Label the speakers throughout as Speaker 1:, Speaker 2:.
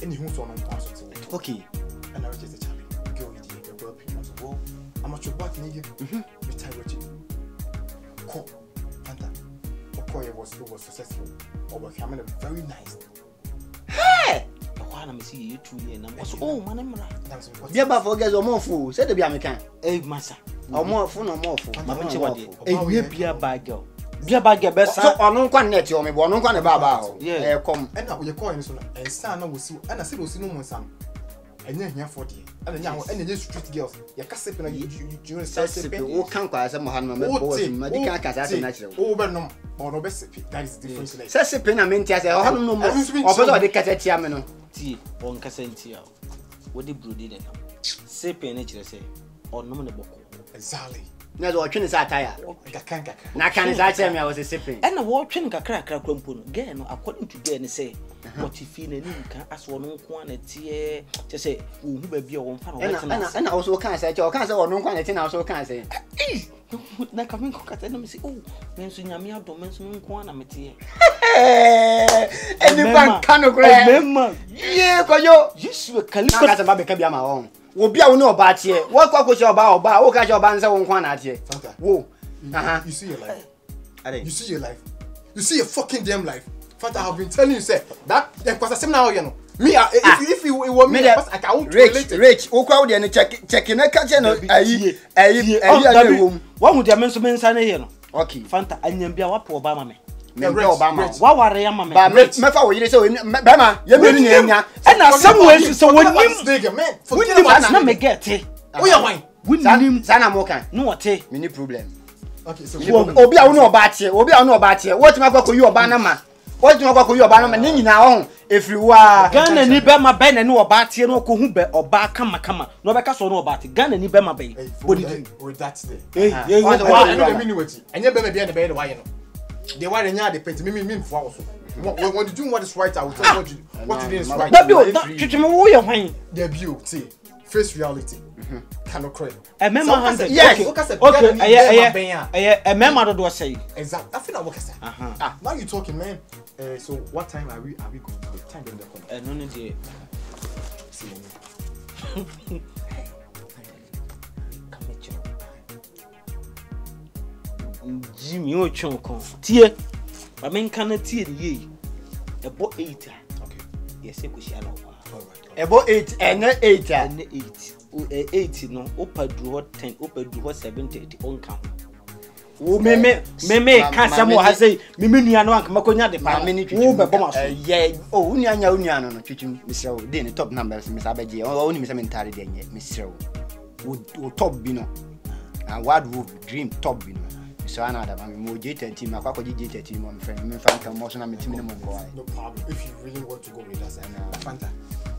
Speaker 1: any who's on pass.
Speaker 2: Okay.
Speaker 1: And I just a challenge. Girl, you did a girl peanuts. Well, I'm at your back, nigga. Retire with you. Call Fanta. Okoye was successful. Or was having a very nice.
Speaker 2: Hey!
Speaker 3: Why am I see you truly and I'm oh man, I'm right.
Speaker 2: Dear Buffalo gets a more fool, said the Biamican.
Speaker 3: Hey, massa.
Speaker 2: Or more fool or more fool.
Speaker 3: A beer bag girl. Beer bag your best
Speaker 2: or no one net or me, one on a baba. Yeah, come.
Speaker 1: And now you're calling so and Sandra will see, and I said, we'll see no more son. And then here 40. And then you street girls. You can't say, you say,
Speaker 2: oh, can't cry as a Mohammed, medical as a natural. Oh, but no, or no best. That is the difference. Says a pen, I mean, I say, oh, no more. Or the Catamino.
Speaker 3: Tea, one Cassentia. What did Blue did? Say pen, nature say, or no more.
Speaker 1: Exactly.
Speaker 2: No, what is attire? Nakan is I was a sipping.
Speaker 3: And a watching a crack crumpun again, according to Gay, say, what if you can ask one quantity to say, who may be your fan.
Speaker 2: And I also can't say, or can't say, or no quantity, I also can't say.
Speaker 3: Not coming cook at them, say, oh, mention Yamia, don't mention quantity.
Speaker 2: Any man cannot grab. Yeah, but you should call it a baby my own. Will be no about here. What was your bow? What catch your bands on one at here? Whoa,
Speaker 1: you see your life. You see your life. You see your fucking damn life. Fanta, I've been telling you, say that because I say now, you know. Me, if you want me, I can't
Speaker 2: rich. Who crowd and checking a catch
Speaker 3: what would your mention here?
Speaker 2: Okay,
Speaker 3: Fanta, and you be a wap Obama me.
Speaker 2: Obama.
Speaker 3: What were you, mamma?
Speaker 2: Mefa, you say, Bama, you're doing it. And
Speaker 3: now, somewhere, so when
Speaker 1: you man,
Speaker 3: forget about not me get it.
Speaker 1: Oh, yeah, why?
Speaker 3: Wouldn't
Speaker 2: Sana Moka,
Speaker 3: no, a
Speaker 2: many problem.
Speaker 1: Okay, so
Speaker 2: Obi, I know about here, Obi, I know about here. What my go you a banama? What you go you a banama? Nini now, if you are
Speaker 3: Ghana, ni Bema Ben and no about here, no Kuhube or Bakama, no because no about it. Ghana, ni Bema Bay.
Speaker 1: With that day. And you're being the bed, why you know? They were in the paint, me for also. When you do what is right, I will tell you what you did is right. Debut, see, face reality. Cannot cry.
Speaker 3: A member,
Speaker 1: yes,
Speaker 3: okay, a member do I say?
Speaker 1: Exactly. I feel like what I say. Now you talking, man. So what time are we going to the time in the corner?
Speaker 3: No need. Jimmy Ochonko. Tia, I mean, can it tea ye? A boat 8. Okay. Yes, we shall know.
Speaker 2: About 8 and 8
Speaker 3: and 8. 80 no, upper draw 10, upper draw 70 on count. Oh, me, can't someone has say, Mimiano, Maconia, the minute, yeah, oh, Unia, Mr. Then top numbers, Miss Abaji, or only Miss Mentari, Mr. Would top Bino, and what would dream top Bino. So another more J10 team, I call J10 team, my friend, Fanta, motion, I'm a minimum boy.
Speaker 1: No problem. If you really want to go with us, and Fanta,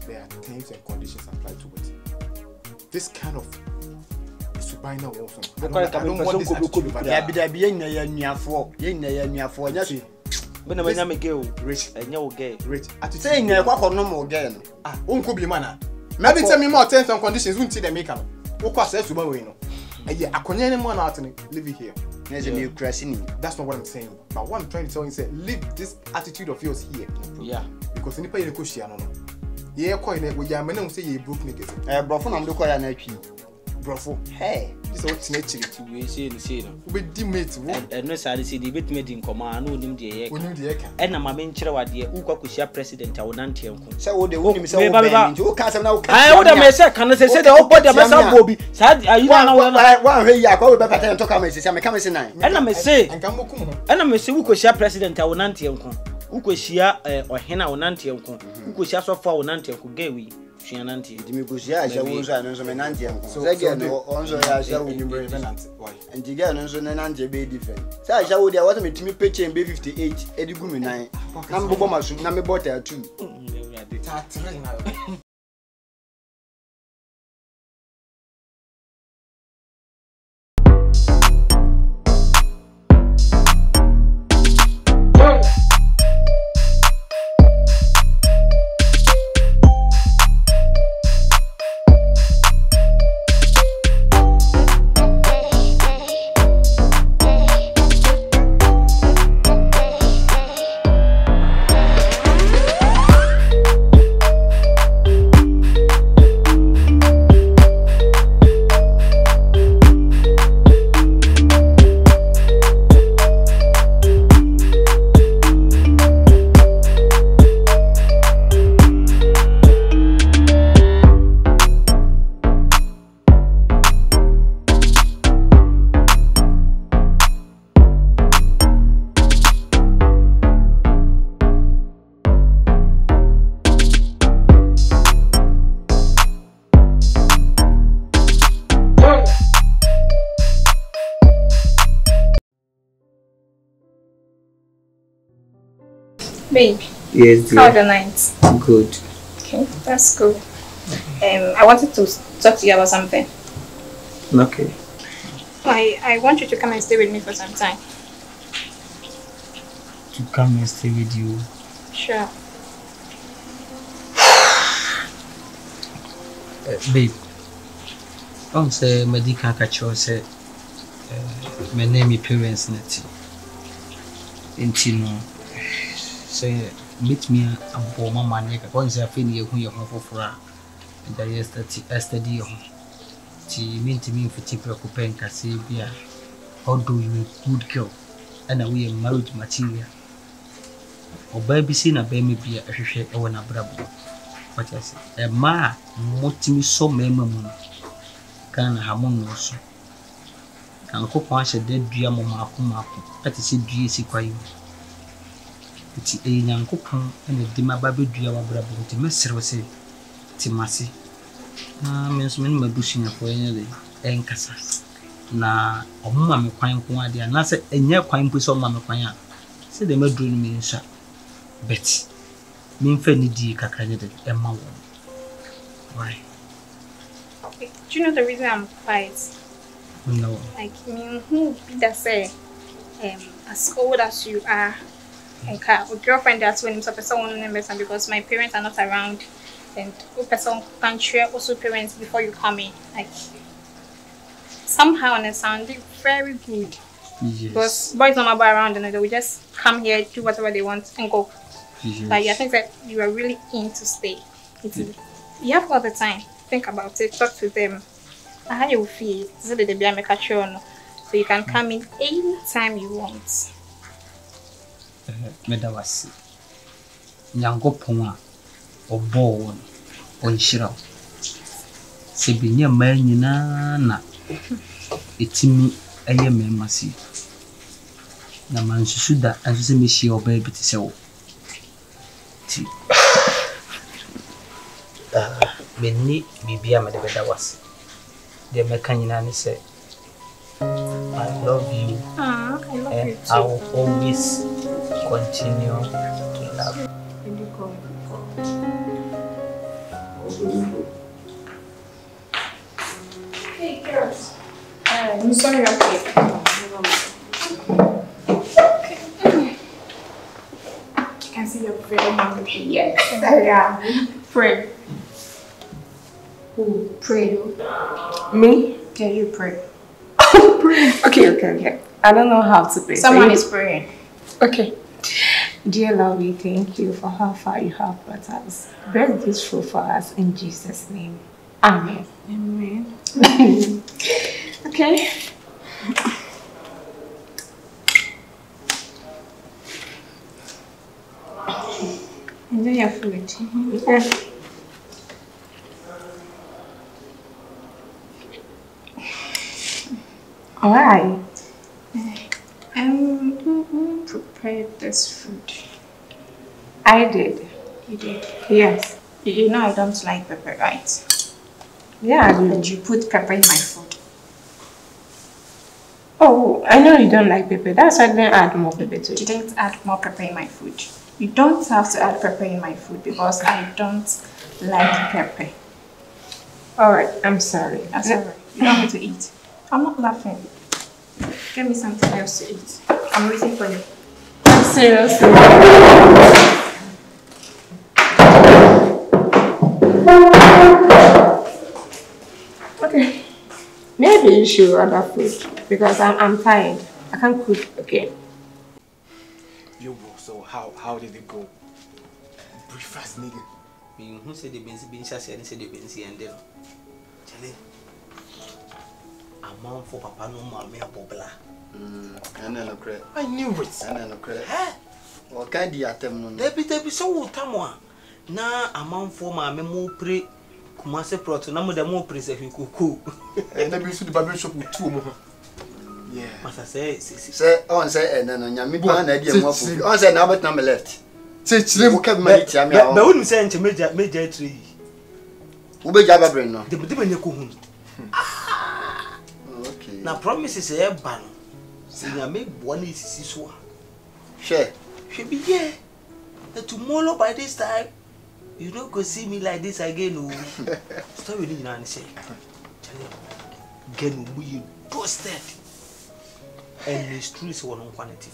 Speaker 1: there are terms and conditions applied to it. This kind of supina also. I don't want this attitude.
Speaker 2: There be a for yes.
Speaker 3: When I am a girl, rich, and you're gay, rich.
Speaker 2: At saying, what no more again.
Speaker 1: Uncle be manner. Maybe tell me more terms and conditions, won't see the maker. What cost us to buy? Yeah, I couldn't anyone out and live here.
Speaker 2: There's a new crashing.
Speaker 1: That's not what I'm saying. But what I'm trying to tell you is that leave this attitude of yours here.
Speaker 3: Yeah.
Speaker 1: Because in the pay the cushion, yeah, coin it with your men say you broke niggas.
Speaker 2: Brofo, I'm looking at an
Speaker 1: Brofo.
Speaker 2: Hey,
Speaker 1: this is nature.
Speaker 3: We say the same.
Speaker 1: We dimate.
Speaker 3: And no side see the bit made in command, no name the and I'm a main chair at the Uka president, I would not tell you.
Speaker 2: So they won't be so bad.
Speaker 3: I would have said, can I say the whole body of myself will be sad? Are you know
Speaker 2: one way? I go back and talk about I'm coming tonight.
Speaker 3: And I may say, and I may say, Uka president, I will not tell you. Uko shia or hena onanti yanko uko shia so fa onanti yanko gewi shia nanti
Speaker 2: dimi ko shia sha wonso no so menanti yanko sege no onso ya sha wo nimre menanti why and diga no so nanti be different sa sha wo dia what me timi peche be 58 edigu mi 9 na mbobo masu na me bota 2
Speaker 4: Babe.
Speaker 3: Yes, dear.
Speaker 4: How are the nights?
Speaker 3: Good.
Speaker 4: Okay, that's good. I wanted to talk to you about something.
Speaker 3: Okay.
Speaker 4: I want you to come and stay with me for some time.
Speaker 3: To come and stay with you?
Speaker 4: Sure.
Speaker 3: Babe, don't say medical catcher say my name is parents net. No, say meet me a bomb man. Once I finish who you're home for, and I Esther She mean to me for Tipper Copenka, say, how do you a good girl? And we are marriage material. Or baby seen a baby be a share or a brabo. What I say, a ma, motimi so memon. Can a hamon also. Can cook once a dead dear mamma, that is a GC crying. It's a young coupon and a dimmer baby dear brabo to Mr. say, Timasi. Means men my bushing for any day, and Cassa. Na, or mamma quine quadia, and I said, and your quine puts on mamma quine. Say they may dream me in shop. Betty, mean Fanny D. Cacanade, and Mamma. Why?
Speaker 4: Do you know the reason I'm quiet?
Speaker 3: No.
Speaker 4: Like, who be that say, as old as you are, and a girlfriend that's when some person members, and because my parents are not around, and who person can share also parents before you come in. Like, somehow, and it sounded very good.
Speaker 3: Yes.
Speaker 4: Because boys don't matter around and they will just come here, do whatever they want, and go.
Speaker 3: Yes.
Speaker 4: Like, I think that you are really in to stay. You have all the time. Think about it, talk to them. How you feel, so that they be a make a show, so you can come in anytime you want.
Speaker 3: Medawasi Nyango Poma or Bowen or Shiro Sibinia Manina it's me a year messy. The man should that and see me she or baby to say, Benny Bibia Medawasi. The mechanician said, I love you.
Speaker 4: I love
Speaker 3: and
Speaker 4: you too.
Speaker 3: I will always continue to love you.
Speaker 4: Hey girls. I'm sorry, okay. You can see you're very hungry. Yes, I am. Pray. Who? Pray.
Speaker 5: Me?
Speaker 4: Yeah, you pray.
Speaker 5: Pray. Okay. I don't know how to pray.
Speaker 4: Someone is praying.
Speaker 5: Okay. Dear Lord, we thank you for how far you have brought us. Bless this food for us in Jesus' name. Amen.
Speaker 4: Amen.
Speaker 5: Okay.
Speaker 4: Enjoy your food.
Speaker 5: Yeah. Why?
Speaker 4: Who prepared this food?
Speaker 5: I did.
Speaker 4: You did?
Speaker 5: Yes.
Speaker 4: You know I don't like pepper, right?
Speaker 5: Yeah, I do.
Speaker 4: But you put pepper in my food.
Speaker 5: Oh, I know you don't like pepper. That's why I didn't add more pepper to it.
Speaker 4: You didn't add more pepper in my food. You don't have to add pepper in my food because I don't like pepper.
Speaker 5: Alright, I'm sorry.
Speaker 4: That's alright. You don't have to eat. I'm not laughing. Get me something else to eat. I'm waiting for you.
Speaker 5: Seriously. Okay. Maybe you should order food because I'm tired. I can't cook again.
Speaker 1: Yo, bro, so how did it go? Breakfast, nigga.
Speaker 3: Who said the Benzi said and said the Benzi and then Charlie. A mom for Papa no mamma Bobla.
Speaker 2: And then a credit.
Speaker 1: I knew it.
Speaker 2: And then a credit. Or can't you at them?
Speaker 3: There be so tamwa. Na a mom for my memo pre Kumase proto, no more the more preserve you cuckoo.
Speaker 1: And then we should the barber shop with 2 more. Yeah.
Speaker 3: Must I
Speaker 2: Say, on say, and then on Yamipa and idea more. On say, now but number left.
Speaker 1: Say, Chile,
Speaker 2: kept my champion.
Speaker 3: But wouldn't send to major tree.
Speaker 2: Who be Jabba Brain?
Speaker 3: The Bedibaniaku.
Speaker 2: Okay.
Speaker 3: Now promises a ban. See, I make one is so.
Speaker 2: Share.
Speaker 3: Should be here. tomorrow by this time, you don't go see me like this again. Oh, stop with me and say, get me toasted. And the streets were on quantity.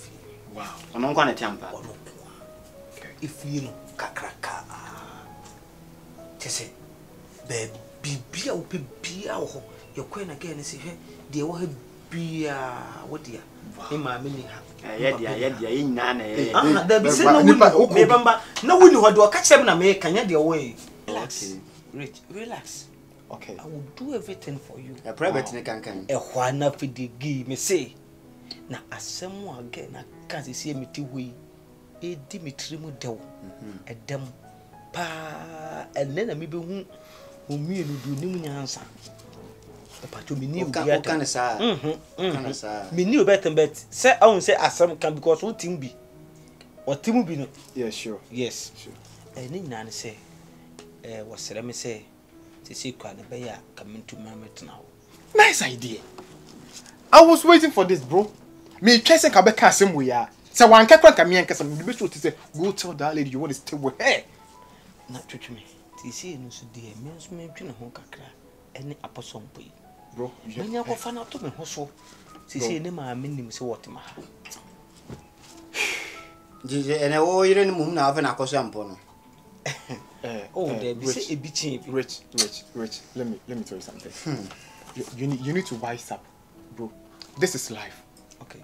Speaker 2: Wow. On quantity, if you know, kakraka. Just say, baby, be out. You're quite again and say, dear, what be what dear? In my mini. Yeah, there be no one who do catch them and make can your way. Relax, Rich, relax.
Speaker 1: Okay,
Speaker 3: I will do everything for you.
Speaker 2: A private can.
Speaker 3: A one for the give me say. Now, as someone again, I can't see me to we. A Dimitri Model, a dem pa, and then I maybe whom me do new answer. But to me, new can me knew better, but say I won't say as some can because what team be or team be no.
Speaker 1: Yeah, sure.
Speaker 3: Yes, sure. And then Nan say, what let me say, to see Kwana Bear coming to Mammoth now.
Speaker 1: Nice idea. I was waiting for this, bro. Me chasing Kabeka some we are. So one can crack me and cast some to say, go tell that lady you want to stay with her.
Speaker 3: Not to me. To see no so dear, means me between a honka any apostle boy.
Speaker 1: Bro,
Speaker 3: when you go fan out to me, also. She say, Nema, I mean him so what my heart.
Speaker 2: And I owe you in the moon now, and I call some pono.
Speaker 3: Oh, there be say a bit cheap.
Speaker 1: Rich. Let me tell you something. You need to wise up, bro. This is life.
Speaker 3: Okay.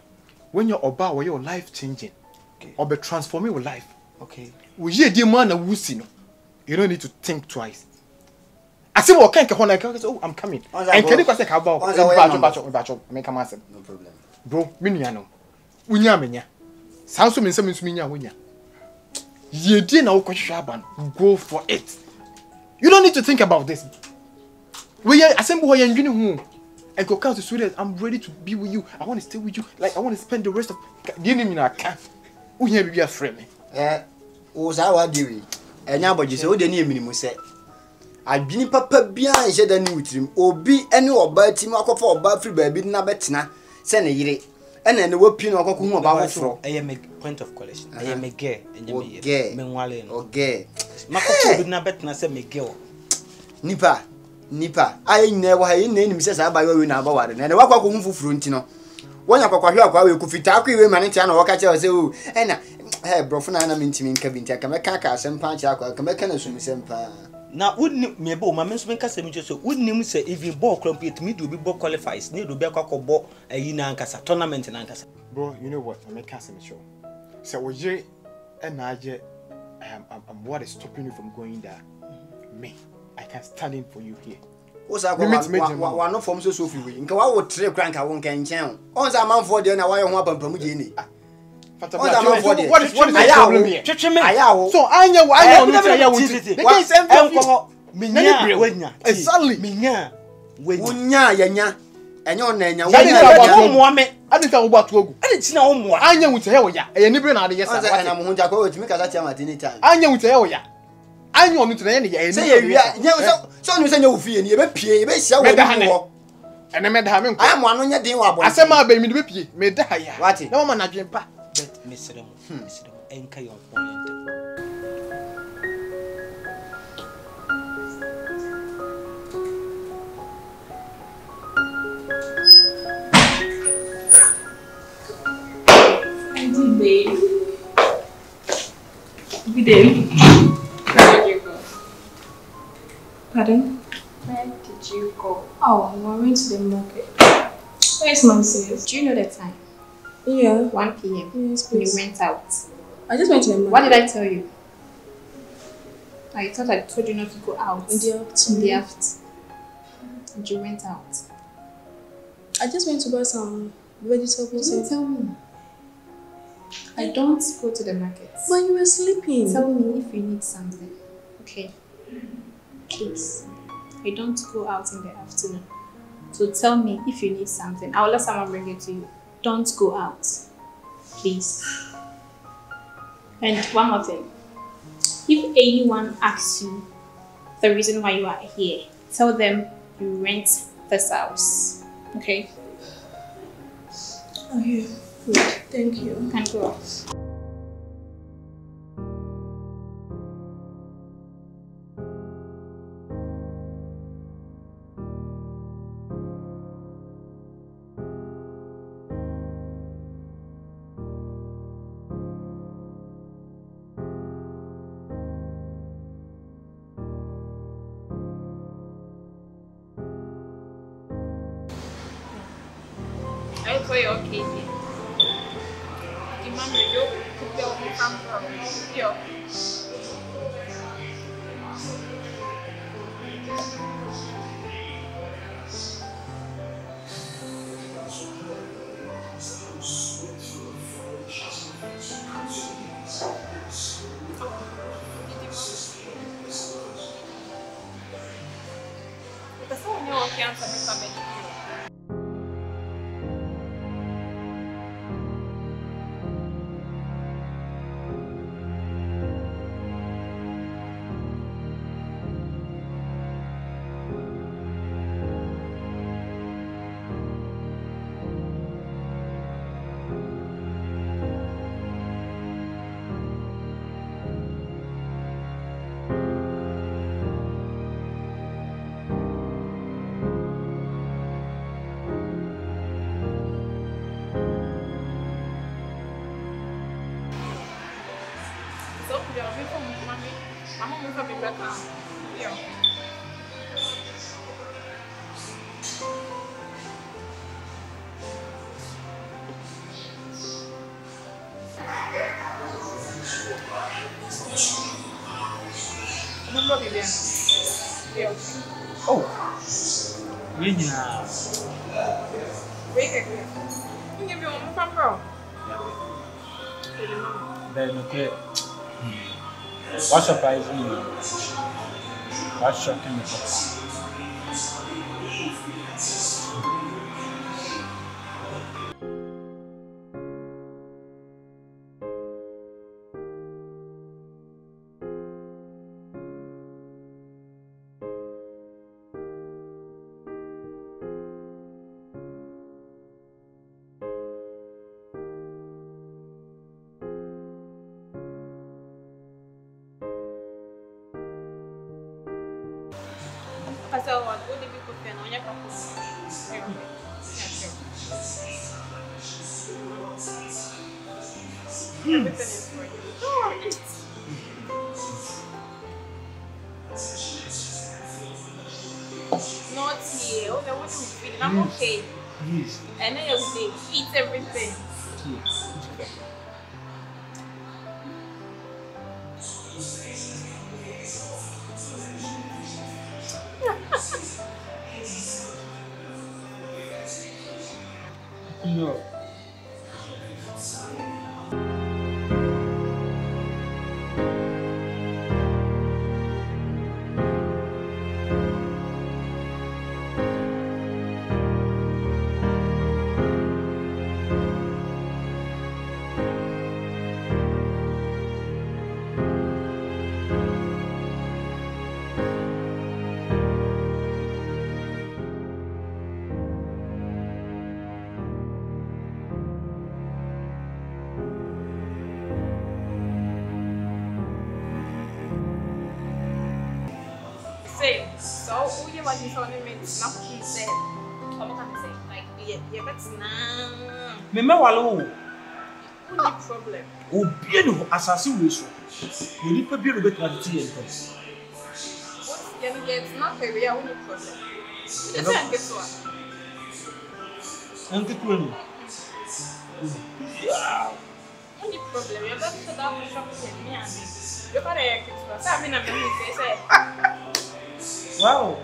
Speaker 1: When you're about where your life changing,
Speaker 3: okay,
Speaker 1: or be transforming your life.
Speaker 3: Okay.
Speaker 1: We hear the man and wusi no. You don't need to think twice. I say what can oh, I'm coming. And can you say about bacho make a massive.
Speaker 2: No problem.
Speaker 1: Bro, miniano. Unya menya. Sounds to me some minya winya. Ye did now go for it. You don't need to think about this. We are assemble where you're home. And go count to Sweden. I'm ready to be with you. I want to stay with you. Like I want to spend the rest of you know me now can. Unya be a friend.
Speaker 2: Was our dearie. And now but you say what the name minimum say. I been papa bia and shed any with him. Obi any or bad team or for bad free baby na betina. Send a yere. And then the whooping or cocoon about fro.
Speaker 3: I am a point of collection. I am a gay and you
Speaker 2: Menwale or gay.
Speaker 3: Mako would not bet na say me girl.
Speaker 2: Nipa. I never had any name says I buy you in our and I walk home for Fruntino. When I go here, could fit up with manage and walk at you say, oh, and hey, Brofana mean to me, Kevin, take a macaca, some punch, I come back and assume semper. Now, wouldn't me bo, my men's make us so wouldn't you say if you ball compete me to be ball qualifies, need to be a cock or ball a Yinancasa tournament in Ancasa.
Speaker 1: Bro, you know what? I make us show. So, was you and I, what is stopping you from going there? Me, I can stand in for you here. What's that? One of forms of Sophie. In Kawa trip crank, I won't can channel. On the man for dinner, why you want to Pamugini? What is the problem here? So I know why exactly. And your name, I didn't know about to go. I didn't know I know with hell, ya, and you bring out yes, and I'm going to go to make a time at any time. I know with hell, ya. I know to any say, so you say no fear, and you may pay, you may sell with the honey. And I met him. I am one on your day. I said, my baby, made the higher. What? No man, I dream back.
Speaker 3: But Mr. Anchor your point.
Speaker 5: Babe. Good day. Where did you go? Pardon? Where did you go? Oh, we went to the market. Where's Mom says?
Speaker 4: Do you know the time?
Speaker 5: Yeah.
Speaker 4: 1 p.m.
Speaker 5: Yes, please.
Speaker 4: We went out.
Speaker 5: I just went to the market.
Speaker 4: What did I tell you? I thought I told you not to go out.
Speaker 5: In the afternoon.
Speaker 4: And you went out.
Speaker 5: I just went to buy some vegetables.
Speaker 4: Don't tell me. I don't go to the market.
Speaker 5: But you were sleeping.
Speaker 4: Tell me if you need something. Okay. Please. I don't go out in the afternoon. So tell me if you need something. I'll let someone bring it to you. Don't go out. Please. And one more thing. If anyone asks you the reason why you are here, tell them you rent this house. Okay?
Speaker 5: Okay. Good. Thank you.
Speaker 4: You can go. thought you're okay. Demand you to build me from yo.
Speaker 3: Oh, really now.
Speaker 4: You give me one from bro.
Speaker 3: Then okay. What surprised me? What shocked me?
Speaker 4: Not here. Oh, that wasn't feeling. I'm okay.
Speaker 3: Yes.
Speaker 4: And then you eat everything.
Speaker 3: No.
Speaker 4: So, who you want to tell me? Not he said. I'm going to say, like, yeah, that's nah.
Speaker 3: Me walo.
Speaker 4: Who the problem?
Speaker 3: Obi no asase we so. We ni pa bi no betu ati yen ko.
Speaker 4: What's it's not a real only problem. It's a get to us.
Speaker 3: Anke tu ni. Yeah.
Speaker 4: Only problem. You're going to that shop with me and me. You're going to get to us. I mean, I'm going to say.
Speaker 3: Wow.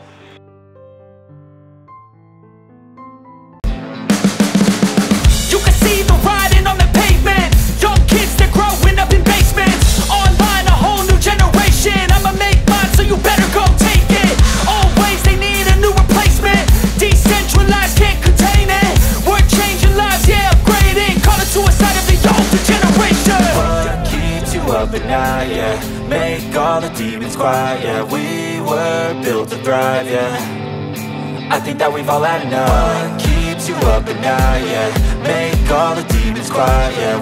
Speaker 6: You can see the writing on the pavement. Young kids, they're growing up in basements. Online, a whole new generation. I'ma make mine, so you better go take it. Always, they need a new replacement. Decentralized, can't contain it. We're changing lives, yeah, upgrading. Call it suicide of the older generation.
Speaker 7: What keeps you up at night, yeah? Make all the demons quiet, yeah. We were built to thrive, yeah. I think that we've all had enough. What keeps you up at night, yeah? Make all the demons quiet, yeah.